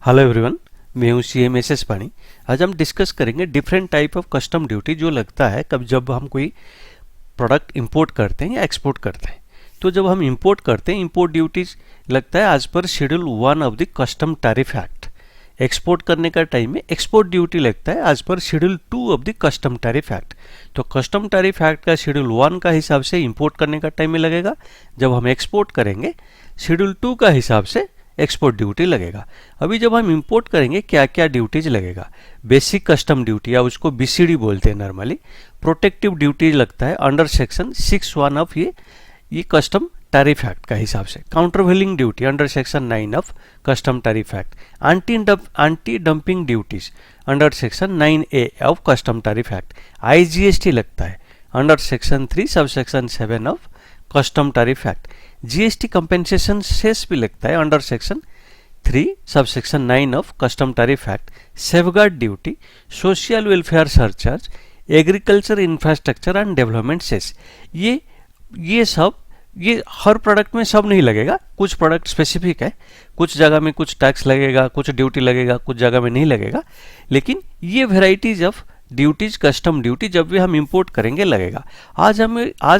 Hello everyone, मैं हूँ CMSS पानी। आज हम डिस्कस करेंगे different type of custom duty जो लगता है कब जब हम कोई प्रोडक्ट इंपोर्ट करते हैं या एक्सपोर्ट करते हैं। तो जब हम इंपोर्ट करते हैं, इंपोर्ट ड्यूटीज लगता है as per schedule 1 of the custom tariff act. Export करने का टाइम में एक्सपोर्ट ड्यूटी लगता है as per schedule 2 of the custom tariff act. तो कस्टम टैरिफ एक्ट का शेड्यूल 1 का हिसाब से इंपोर्ट करने का टाइम में लगेगा, जब हम एक्सपोर्ट करेंगे शेड्यूल 2 का हिसाब से एक्सपोर्ट ड्यूटी लगेगा। अभी जब हम इंपोर्ट करेंगे क्या क्या ड्यूटीज लगेगा। बेसिक कस्टम ड्यूटी या उसको BCD बोलते हैं नॉर्मली। प्रोटेक्टिव ड्यूटी लगता है अंडर सेक्शन 6(1) ऑफ ये कस्टम टैरिफ एक्ट का हिसाब से। Countervailing duty under section 9 of custom tariff act. Anti dumping duties under section 9A of custom tariff act. IGST लगता है under section 3 sub section 7 of custom tariff act. GST compensation cess भी लगता है under section 3 sub section 9 of custom tariff act. Safeguard duty, social welfare surcharge, agriculture infrastructure and development cess. ये सब हर product में सब नहीं लगेगा, कुछ प्रोडक्ट स्पेसिफिक है, कुछ जगह में कुछ टैक्स लगेगा, कुछ ड्यूटी लगेगा, कुछ जगह में नहीं लगेगा। लेकिन ये varieties of duties custom duty जब भी हम इंपोर्ट करेंगे लगेगा। आज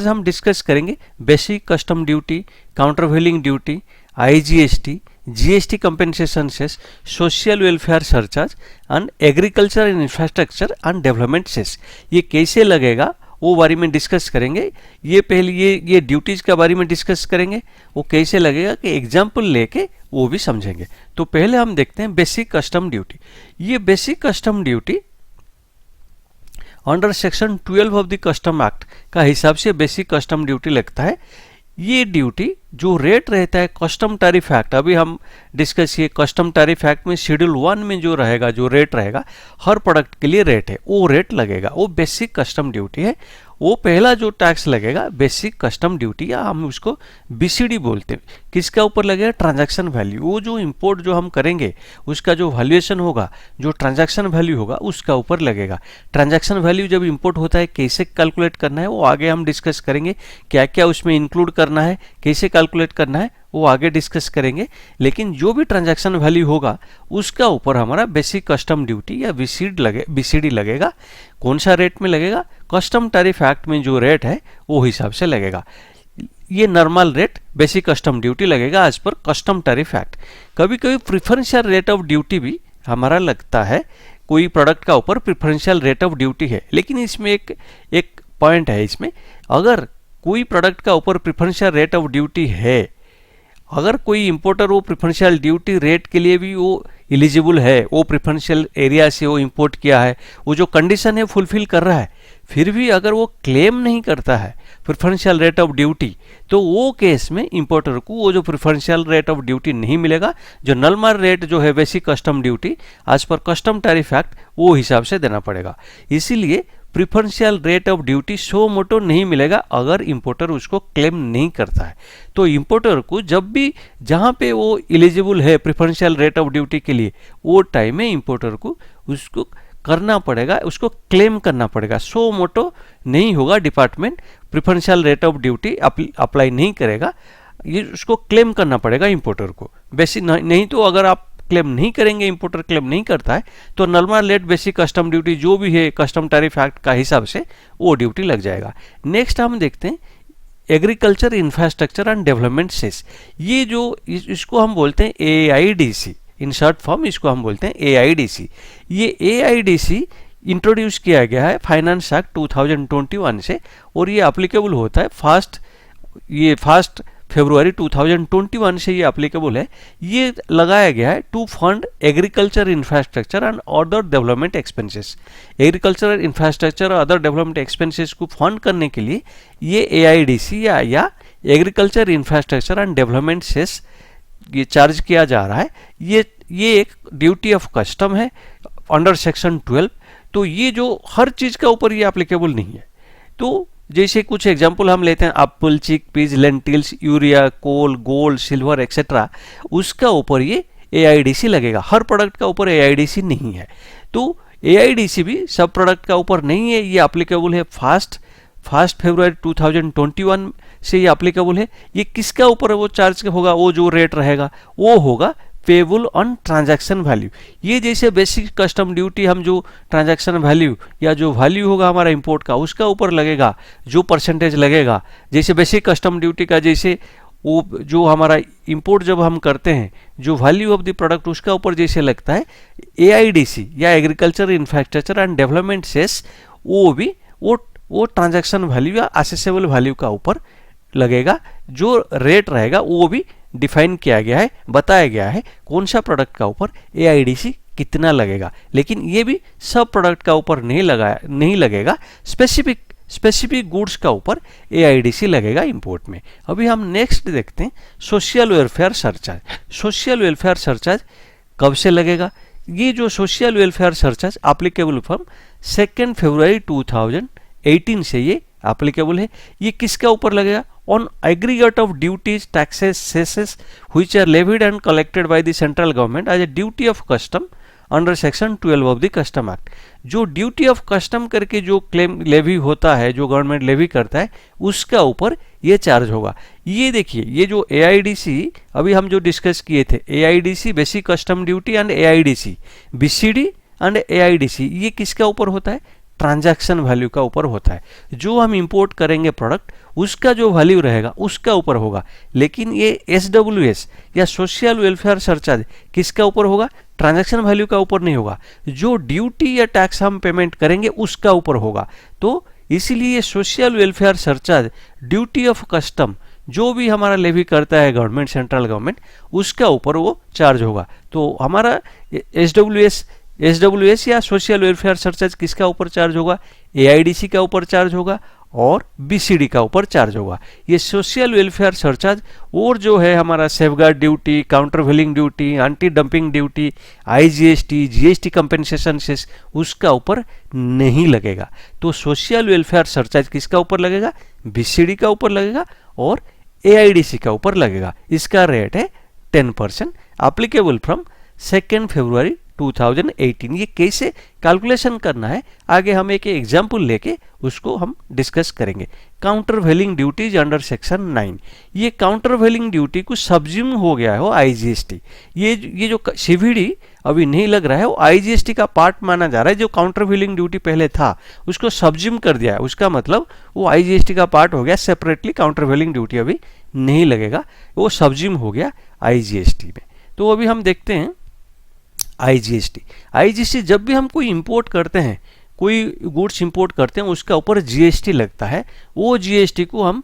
हम डिस्कस करेंगे basic custom duty, countervailing duty, IGST, GST compensation cess, social welfare surcharge and agriculture and infrastructure and development cess. ये कैसे लगेगा वो बारे में डिस्कस करेंगे। ये पहले ये ड्यूटीज के बारे में डिस्कस करेंगे, वो कैसे लगेगा कि एग्जाम्पल लेके वो भी समझेंगे। तो पहले हम देखते हैं बेसिक कस्टम ड्यूटी। ये basic custom duty under section 12 of the custom act का हिसाब से बेसिक कस्टम ड्यूटी लगता है। ये ड्यूटी जो रेट रहता है कस्टम टैरिफ एक्ट, अभी हम डिस्कस किए कस्टम टैरिफ एक्ट में शेड्यूल 1 में जो रहेगा, जो रेट रहेगा हर प्रोडक्ट के लिए रेट है, वो रेट लगेगा, वो बेसिक कस्टम ड्यूटी है। वो पहला जो टैक्स लगेगा बेसिक कस्टम ड्यूटी, या हम उसको BCD बोलते हैं। किसका ऊपर लगेगा? Transaction value. वो जो इंपोर्ट जो हम करेंगे उसका जो वैल्यूएशन होगा, जो ट्रांजैक्शन वैल्यू होगा उसका ऊपर लगेगा। ट्रांजैक्शन वैल्यू जब इंपोर्ट होता है कैसे कैलकुलेट करना है वो आगे हम डिस्कस करेंगे। क्या क्या उसमें इंक्लूड करना है, कैसे कैलकुलेट करना है वो आगे डिस्कस करेंगे। लेकिन जो भी ट्रांजैक्शन वैल्यू होगा उसका ऊपर हमारा बेसिक कस्टम ड्यूटी या BCD लगेगा। कौन सा रेट में लगेगा? कस्टम टैरिफ एक्ट में जो रेट है वो हिसाब से लगेगा। ये normal rate basic custom duty लगेगा as per custom tariff act. कभी कभी प्रिफरेंशियल रेट ऑफ ड्यूटी भी हमारा लगता है, कोई प्रोडक्ट का ऊपर प्रिफरेंशियल रेट ऑफ ड्यूटी है। लेकिन इसमें एक पॉइंट है, इसमें अगर कोई प्रोडक्ट का ऊपर प्रिफरेंशियल रेट ऑफ ड्यूटी है, अगर कोई इंपोर्टर वो प्रिफरेंशियल ड्यूटी रेट के लिए भी वो एलिजिबल है, वो प्रिफरेंशियल एरिया से वो इंपोर्ट किया है, वो जो कंडीशन है फुलफिल कर रहा है, फिर भी अगर वो क्लेम नहीं करता है प्रिफरेंशियल रेट ऑफ ड्यूटी, तो वो केस में इंपोर्टर को वो जो प्रिफरेंशियल रेट ऑफ ड्यूटी नहीं मिलेगा। जो नॉर्मल रेट जो है बेसिक कस्टम ड्यूटी आज पर कस्टम टैरिफ एक्ट वो हिसाब से देना पड़ेगा। इसीलिए preferential rate of duty suo motu नहीं मिलेगा अगर इंपोर्टर उसको क्लेम नहीं करता है। तो इंपोर्टर को जब भी जहाँ पे वो एलिजिबल है प्रिफरेंशियल रेट ऑफ ड्यूटी के लिए, वो टाइम में इंपोर्टर को उसको करना पड़ेगा, उसको क्लेम करना पड़ेगा। सो मोटो नहीं होगा, department preferential rate of duty apply नहीं करेगा, ये उसको क्लेम करना पड़ेगा इंपोर्टर को। बेसिक नहीं तो अगर आप क्लेम नहीं करेंगे, इंपोर्टर क्लेम नहीं करता है, तो normal rate basic custom duty जो भी है कस्टम टैरिफ एक्ट का हिसाब से वो ड्यूटी लग जाएगा। नेक्स्ट हम देखते हैं agriculture infrastructure and development cess. ये जो इसको हम बोलते हैं AIDC, इन शॉर्ट फॉर्म इसको हम बोलते हैं AIDC। ये AIDC इंट्रोड्यूस किया गया है फाइनेंस एक्ट 2021 से, और ये अप्लीकेबल होता है फर्स्ट फरवरी 2021 से ये अप्लीकेबल है। ये लगाया गया है to fund agriculture infrastructure and other development expenses. Agriculture infrastructure और अदर डेवलपमेंट एक्सपेंसेस को फंड करने के लिए ये AIDC या agriculture infrastructure and development cess ये चार्ज किया जा रहा है। ये एक ड्यूटी ऑफ कस्टम है अंडर सेक्शन 12। तो ये जो हर चीज़ का ऊपर ये एप्लीकेबल नहीं है। तो जैसे कुछ एग्जाम्पल हम लेते हैं, एप्पल, चिक पीज, लेंटिल्स, यूरिया, कोल, गोल्ड, सिल्वर एक्सेट्रा, उसका ऊपर ये AIDC लगेगा। हर प्रोडक्ट का ऊपर AIDC नहीं है। तो AIDC भी सब प्रोडक्ट का ऊपर नहीं है, ये एप्लीकेबल है फर्स्ट फरवरी 2021 से ये एप्लीकेबल है। ये किसका ऊपर वो चार्ज होगा, वो जो रेट रहेगा वो होगा पेबल ऑन ट्रांजैक्शन वैल्यू। ये जैसे बेसिक कस्टम ड्यूटी हम जो ट्रांजैक्शन वैल्यू या जो वैल्यू होगा हमारा इंपोर्ट का उसका ऊपर लगेगा, जो परसेंटेज लगेगा, जैसे बेसिक कस्टम ड्यूटी का जैसे वो जो हमारा इंपोर्ट जब हम करते हैं जो वैल्यू ऑफ द प्रोडक्ट उसका ऊपर जैसे लगता है, AIDC या agriculture infrastructure and development cess वो भी वो ट्रांजैक्शन वैल्यू या असेसेबल वैल्यू का ऊपर लगेगा। जो रेट रहेगा वो भी डिफाइन किया गया है, बताया गया है कौन सा प्रोडक्ट का ऊपर AIDC कितना लगेगा, लेकिन ये भी सब प्रोडक्ट का ऊपर नहीं लगेगा, स्पेसिफिक गुड्स का ऊपर AIDC लगेगा इंपोर्ट में। अभी हम नेक्स्ट देखते हैं social welfare surcharge. Social welfare surcharge कब से लगेगा? ये जो social welfare surcharge applicable from 2 फरवरी 2018 से ये एप्लीकेबल है। ये किसका ऊपर लगेगा? On aggregate of duties taxes cesses which are levied and collected by the central government as a duty of custom under section 12 of the custom act. जो duty of custom करके जो क्लेम लेवी होता है, जो government levy करता है, उसका ऊपर ये चार्ज होगा। ये देखिए, ये जो AIDC अभी हम जो डिस्कस किए थे, AIDC basic custom duty and AIDC BCD and AIDC, ये किसका ऊपर होता है? ट्रांजैक्शन वैल्यू का ऊपर होता है। जो हम इंपोर्ट करेंगे प्रोडक्ट उसका जो वैल्यू रहेगा उसका ऊपर होगा, लेकिन ये SWS या सोशल वेलफेयर सरचार्ज किसका ऊपर होगा? ट्रांजैक्शन वैल्यू का ऊपर नहीं होगा, जो ड्यूटी या टैक्स हम पेमेंट करेंगे उसका ऊपर होगा। तो इसीलिए social welfare surcharge duty of custom जो भी हमारा लेवी करता है गवर्नमेंट, सेंट्रल गवर्नमेंट, उसका ऊपर वो चार्ज होगा। तो हमारा SWS या सोशल वेलफेयर सरचार्ज किसका ऊपर चार्ज होगा? AIDC का ऊपर चार्ज होगा और BCD का ऊपर चार्ज होगा। ये सोशल वेलफेयर सरचार्ज और जो है हमारा safeguard duty, countervailing duty, anti dumping duty, IGST, GST compensation cess उसका ऊपर नहीं लगेगा। तो सोशल वेलफेयर सरचार्ज किसका ऊपर लगेगा? BCD का ऊपर लगेगा और AIDC का ऊपर लगेगा। इसका रेट है 10%, एप्लीकेबल फ्रॉम 2 फरवरी 2018। ये कैसे कैलकुलेशन करना है आगे हम एक एग्जाम्पल लेके उसको हम डिस्कस करेंगे। Counter wheeling duties under section 9, ये काउंटर व्हीलिंग ड्यूटी को सब्ज्यूम हो गया है वो IGST। ये जो CVD अभी नहीं लग रहा है वो IGST का पार्ट माना जा रहा है। जो काउंटर व्हीलिंग ड्यूटी पहले था उसको सब्ज्यूम कर दिया है, उसका मतलब वो IGST का पार्ट हो गया। सेपरेटली काउंटर व्हीलिंग ड्यूटी अभी नहीं लगेगा, वो सब्ज्यूम हो गया IGST में। तो अभी हम देखते हैं IGST जब भी हम कोई इंपोर्ट करते हैं, कोई गुड्स इंपोर्ट करते हैं, उसका ऊपर GST लगता है। वो GST को हम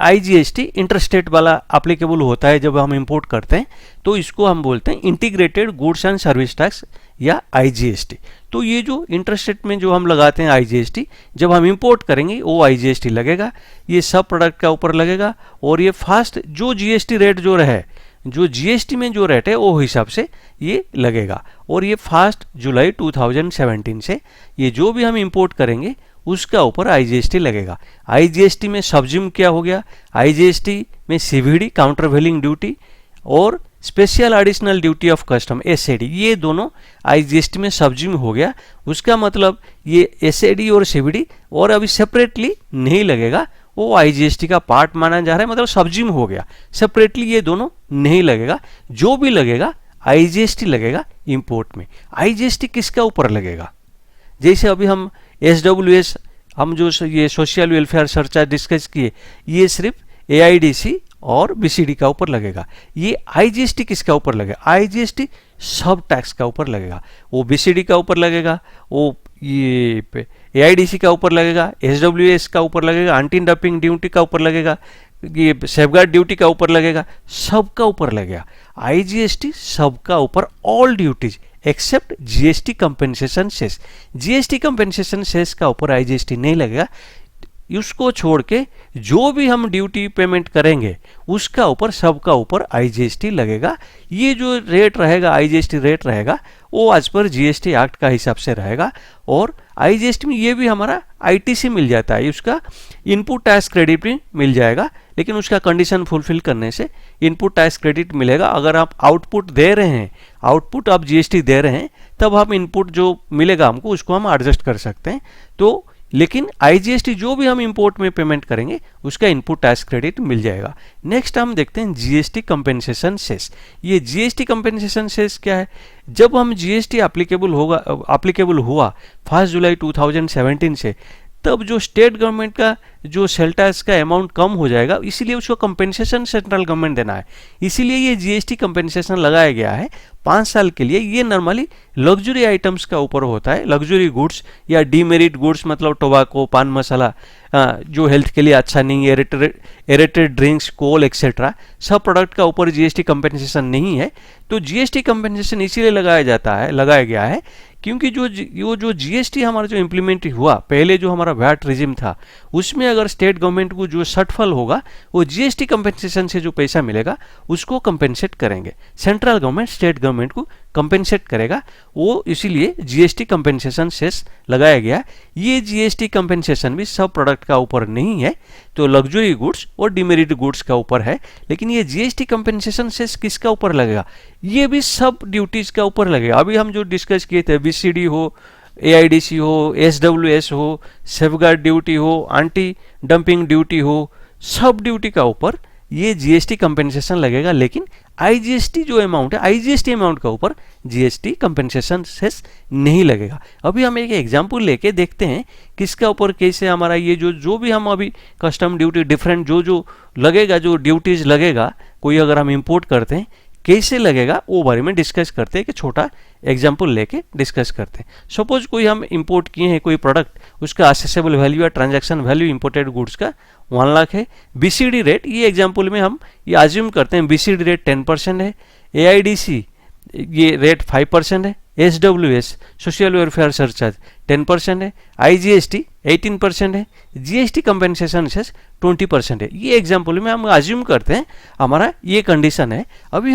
IGST इंटरस्टेट वाला एप्लीकेबल होता है जब हम इंपोर्ट करते हैं, तो इसको हम बोलते हैं integrated goods and service tax या IGST। तो ये जो इंटरस्टेट में जो हम लगाते हैं IGST, जब हम इंपोर्ट करेंगे वो IGST लगेगा, ये सब प्रोडक्ट का ऊपर लगेगा। और ये फास्ट जो GST रेट जो रहे, जो GST में जो रेट है वो हिसाब से ये लगेगा। और ये 1 जुलाई 2017 से ये जो भी हम इंपोर्ट करेंगे उसका ऊपर IGST लगेगा। IGST में सब्ज्यूम क्या हो गया? IGST में CVD काउंटर व्हीलिंग ड्यूटी और special additional duty of custom SAD, ये दोनों IGST में सब्ज्यूम हो गया। उसका मतलब ये SAD और CVD और अभी सेपरेटली नहीं लगेगा, वो IGST का पार्ट माना जा रहा है, मतलब सब्ज्यूम हो गया। सेपरेटली ये दोनों नहीं लगेगा, जो भी लगेगा IGST लगेगा इंपोर्ट में। IGST किसका ऊपर लगेगा? जैसे अभी हम SWS हम जो ये सोशल वेलफेयर सरचार्ज डिस्कस किए, ये सिर्फ AIDC और BCD का ऊपर लगेगा। ये IGST किसका ऊपर लगेगा? IGST सब टैक्स का ऊपर लगेगा। वो BCD का ऊपर लगेगा, वो ये AIDC का ऊपर लगेगा, SWS का ऊपर लगेगा, एंटी डंपिंग ड्यूटी का ऊपर लगेगा, ये सेफगार्ड ड्यूटी का ऊपर लगेगा, सबका ऊपर लगेगा। IGST सबका ऊपर, all duties except GST compensation cess. GST compensation cess का ऊपर IGST नहीं लगेगा। उसको छोड़ के जो भी हम ड्यूटी पेमेंट करेंगे उसका ऊपर, सबका ऊपर IGST लगेगा। ये जो रेट रहेगा, IGST रेट रहेगा, वो आज पर GST एक्ट का हिसाब से रहेगा। और IGST में ये भी हमारा ITC मिल जाता है, उसका इनपुट टैक्स क्रेडिट भी मिल जाएगा, लेकिन उसका कंडीशन फुलफिल करने से इनपुट टैक्स क्रेडिट मिलेगा। अगर आप आउटपुट दे रहे हैं, आउटपुट आप GST दे रहे हैं, तब हम इनपुट जो मिलेगा हमको उसको हम एडजस्ट कर सकते हैं। तो लेकिन आईजीएसटी जो भी हम इंपोर्ट में पेमेंट करेंगे उसका इनपुट टैक्स क्रेडिट मिल जाएगा। नेक्स्ट हम देखते हैं जीएसटी कंपेंसेशन सेस। ये जीएसटी कंपेंसेशन सेस क्या है? जब हम जीएसटी एप्लीकेबल हुआ 1 जुलाई 2017 से, तब जो स्टेट गवर्नमेंट का जो सेल टैक्स का अमाउंट कम हो जाएगा, इसीलिए उसको कंपेंसेशन सेंट्रल गवर्नमेंट देना है। इसीलिए ये जीएसटी कंपेंसेशन लगाया गया है 5 साल के लिए। ये नॉर्मली लग्जरी आइटम्स का ऊपर होता है, लग्जरी गुड्स या डीमेरिट गुड्स, मतलब टोबैको, पान मसाला, जो हेल्थ के लिए अच्छा नहीं है, एरेटेड ड्रिंक्स, कोल एक्सेट्रा, सब प्रोडक्ट का ऊपर जीएसटी कंपेंसेशन नहीं है। तो जीएसटी कंपेंसेशन इसीलिए लगाया गया है क्योंकि जो जीएसटी हमारा जो इम्प्लीमेंट हुआ, पहले जो हमारा वैट रिजिम था, उसमें अगर स्टेट गवर्नमेंट को जो शॉर्टफॉल होगा, वो जीएसटी कंपेंसेशन से जो पैसा मिलेगा उसको कंपेंसेट करेंगे। सेंट्रल गवर्नमेंट स्टेट गवर्नमेंट को कंपेंसेट करेगा, वो इसीलिए जीएसटी कंपेंसेशन सेस लगाया गया। ये जीएसटी कंपेंसेशन भी सब प्रोडक्ट का ऊपर नहीं है, तो लग्जरी गुड्स और डिमेरिट गुड्स का ऊपर है। लेकिन ये जीएसटी कंपेंसेशन सेस किसका ऊपर लगेगा? ये भी सब ड्यूटीज का ऊपर लगेगा। अभी हम जो डिस्कस किए थे, बीसीडी हो, एआईडीसी हो, एसडब्ल्यूएस हो, सेफगार्ड ड्यूटी हो, एंटी डंपिंग ड्यूटी हो, सब ड्यूटी का ऊपर ये जीएसटी कंपेंसेशन लगेगा। लेकिन आईजीएसटी जो अमाउंट है, आईजीएसटी अमाउंट का ऊपर जीएसटी कंपेंसेशन सेस नहीं लगेगा। अभी हम एक एग्जांपल लेके देखते हैं किसका ऊपर कैसे हमारा ये जो भी हम अभी कस्टम ड्यूटी डिफरेंट जो लगेगा, जो ड्यूटीज लगेगा, कोई अगर हम इंपोर्ट करते हैं कैसे लगेगा, वो बारे में डिस्कस करते हैं। कि छोटा एग्जांपल लेके डिस्कस करते हैं। सपोज कोई हम इंपोर्ट किए हैं कोई प्रोडक्ट, उसका असेसेबल वैल्यू या ट्रांजैक्शन वैल्यू इंपोर्टेड गुड्स का 1 लाख है। बीसीडी रेट, ये एग्जांपल में हम ये अज्यूम करते हैं बीसीडी रेट 10% है, एआईडीसी ये रेट 5% है, एसडब्ल्यूएस सोशल वेलफेयर सरचार्ज 10% है, आईजीएसटी 18% है, जीएसटी कंपेंसेशन सेस 20% है। ये एग्जांपल में हम अज्यूम करते हैं हमारा ये कंडीशन है। अभी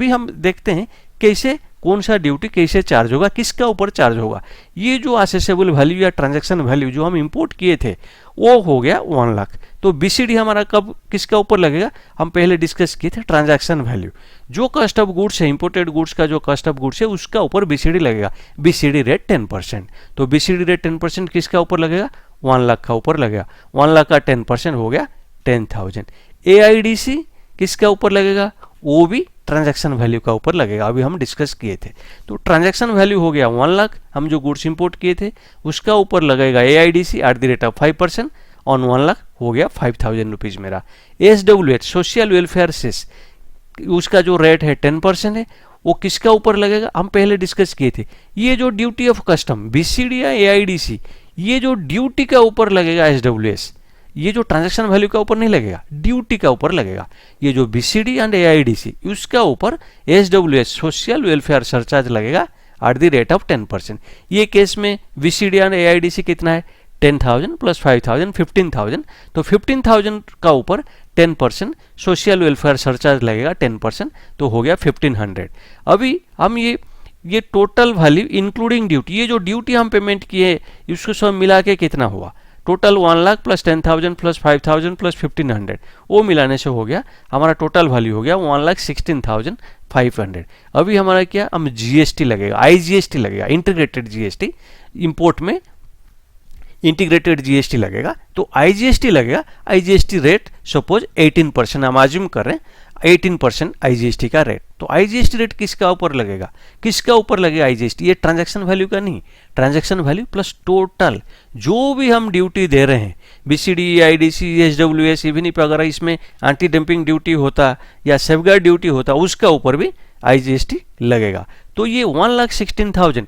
हम देखते हैं कैसे कौन सा ड्यूटी कैसे चार्ज होगा, किसका ऊपर चार्ज होगा। ये जो असेसेबल वैल्यू या ट्रांजैक्शन वैल्यू जो हम इंपोर्ट किए थे वो हो गया 1 लाख। तो बीसीडी हमारा कब किसका ऊपर लगेगा? हम पहले डिस्कस किए थे ट्रांजैक्शन वैल्यू। जो कॉस्ट ऑफ गुड्स है, इंपोर्टेड गुड्स का जो कॉस्ट ऑफ गुड्स है, उसका ऊपर बीसीडी लगेगा। BCD rate 10%। तो बीसीडी रेट 10% किसका ऊपर लगेगा? 1 लाख का ऊपर लगेगा। 1 लाख का 10% हो गया 10,000। एआईडीसी किसका ऊपर लगेगा? वो भी ट्रांजैक्शन वैल्यू का ऊपर लगेगा। अभी हम डिस्कस किए थे। तो ट्रांजैक्शन वैल्यू हो गया 1 लाख, हम जो गुड्स इंपोर्ट किए थे उसका ऊपर लगेगा AIDC at the rate of 5% on 1 lakh, हो गया 5,000 रुपीज मेरा। एसडब्ल्यूएच सोशल वेलफेयर सेस, उसका जो रेट है 10% है, वो किसका ऊपर लगेगा? हम पहले डिस्कस किए थे। ये जो ड्यूटी ऑफ कस्टम बीसीडी या एआईडीसी, ये जो ड्यूटी का ऊपर लगेगा एसडब्ल्यूएस, ये जो ट्रांजैक्शन वैल्यू का ऊपर नहीं लगेगा, ड्यूटी का ऊपर लगेगा। ये जो बीसीडी एंड एआईडीसी, उसका ऊपर एसडब्ल्यूएस सोशल वेलफेयर सरचार्ज लगेगा एट द रेट ऑफ 10%। ये केस में बीसीडी एंड एआईडीसी कितना है? 10,000 प्लस 5,000 15,000। तो 15,000 का ऊपर 10% सोशल वेलफेयर सरचार्ज लगेगा 10%, तो हो गया 1,500। अभी हम ये टोटल वैल्यू इंक्लूडिंग ड्यूटी, ये जो ड्यूटी हम पेमेंट किए उसको सब मिला के कितना हुआ? Total 1 lakh plus 10,000 plus 5,000 plus 1,500, वो मिलाने से हो गया हमारा टोटल वैल्यू हो गया 1,16,500। अभी हमारा क्या? हम जीएसटी लगेगा, आईजीएसटी लगेगा, इंटीग्रेटेड जीएसटी। इंपोर्ट में इंटीग्रेटेड जीएसटी लगेगा, तो आईजीएसटी लगेगा। आईजीएसटी रेट सपोज 18%, हम अज्यूम कर रहे हैं 18% आईजीएसटी का रेट। तो आईजीएसटी रेट किसका ऊपर लगेगा? किसका ऊपर लगेगा आईजीएसटी? ये ट्रांजैक्शन वैल्यू का नहीं, ट्रांजैक्शन वैल्यू प्लस टोटल जो भी हम ड्यूटी दे रहे हैं, BCD, IDC, SWS, even if अगर इसमें एंटी डंपिंग ड्यूटी होता या सेफगार्ड ड्यूटी होता, उसका ऊपर भी आईजीएसटी लगेगा। तो ये 1,16,000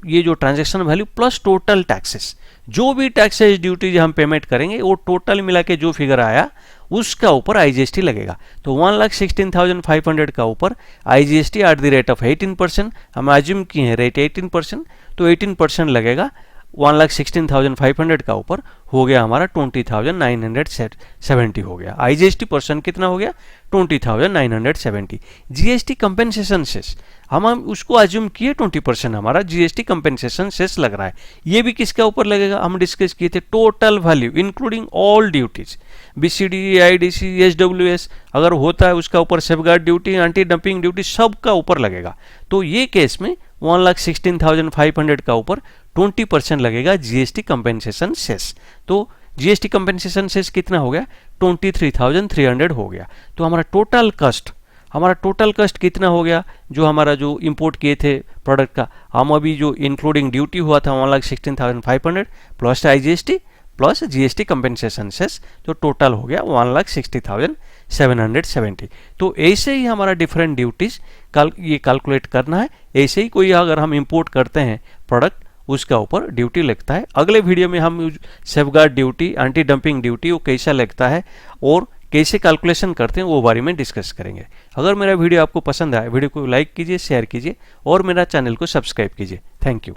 ये जो transaction value plus total taxes, जो भी टैक्सेस ड्यूटी हम पेमेंट करेंगे वो टोटल मिला के जो फिगर आया उसका ऊपर आईजीएसटी लगेगा। तो 1,16,500 का ऊपर IGST eight the rate of 18%, हम अज्यूम किए हैं रेट 18%, तो 18% लगेगा। 1,16,500 का ऊपर हो गया हमारा 20,970 हो गया। आईजीएसटी परसेंट कितना हो गया? 20,970। जीएसटी कंपेंसेशन सेस हम उसको अज्यूम किए 20%, हमारा जीएसटी कंपेंसेशन सेस लग रहा है। ये भी किसका ऊपर लगेगा? हम डिस्कस किए थे total value including all duties, BCD, IDC, SWS अगर होता है उसका ऊपर safeguard duty, anti dumping duty, सब का ऊपर लगेगा। तो ये केस में 1,16,500 का ऊपर 20% लगेगा जीएसटी कंपेंसेशन सेस। तो जीएसटी कंपेंसेशन सेस कितना हो गया, 23,300 हो गया। तो हमारा टोटल कस्ट कितना हो गया, जो हमारा जो इंपोर्ट किए थे प्रोडक्ट का, हम अभी जो इंक्लूडिंग ड्यूटी हुआ था 1,16,500 plus IGST plus GST compensation cess, तो टोटल हो गया 1,60,770। तो ऐसे ही हमारा डिफरेंट ड्यूटीज ये कैलकुलेट करना है। ऐसे ही कोई अगर हम इंपोर्ट करते हैं प्रोडक्ट, उसका ऊपर ड्यूटी लगता है। अगले वीडियो में हम safeguard duty, anti dumping duty वो कैसा लगता है और कैसे कैलकुलेशन करते हैं वो बारे में डिस्कस करेंगे। अगर मेरा वीडियो आपको पसंद आए, वीडियो को लाइक कीजिए, शेयर कीजिए और मेरा चैनल को सब्सक्राइब कीजिए। Thank you.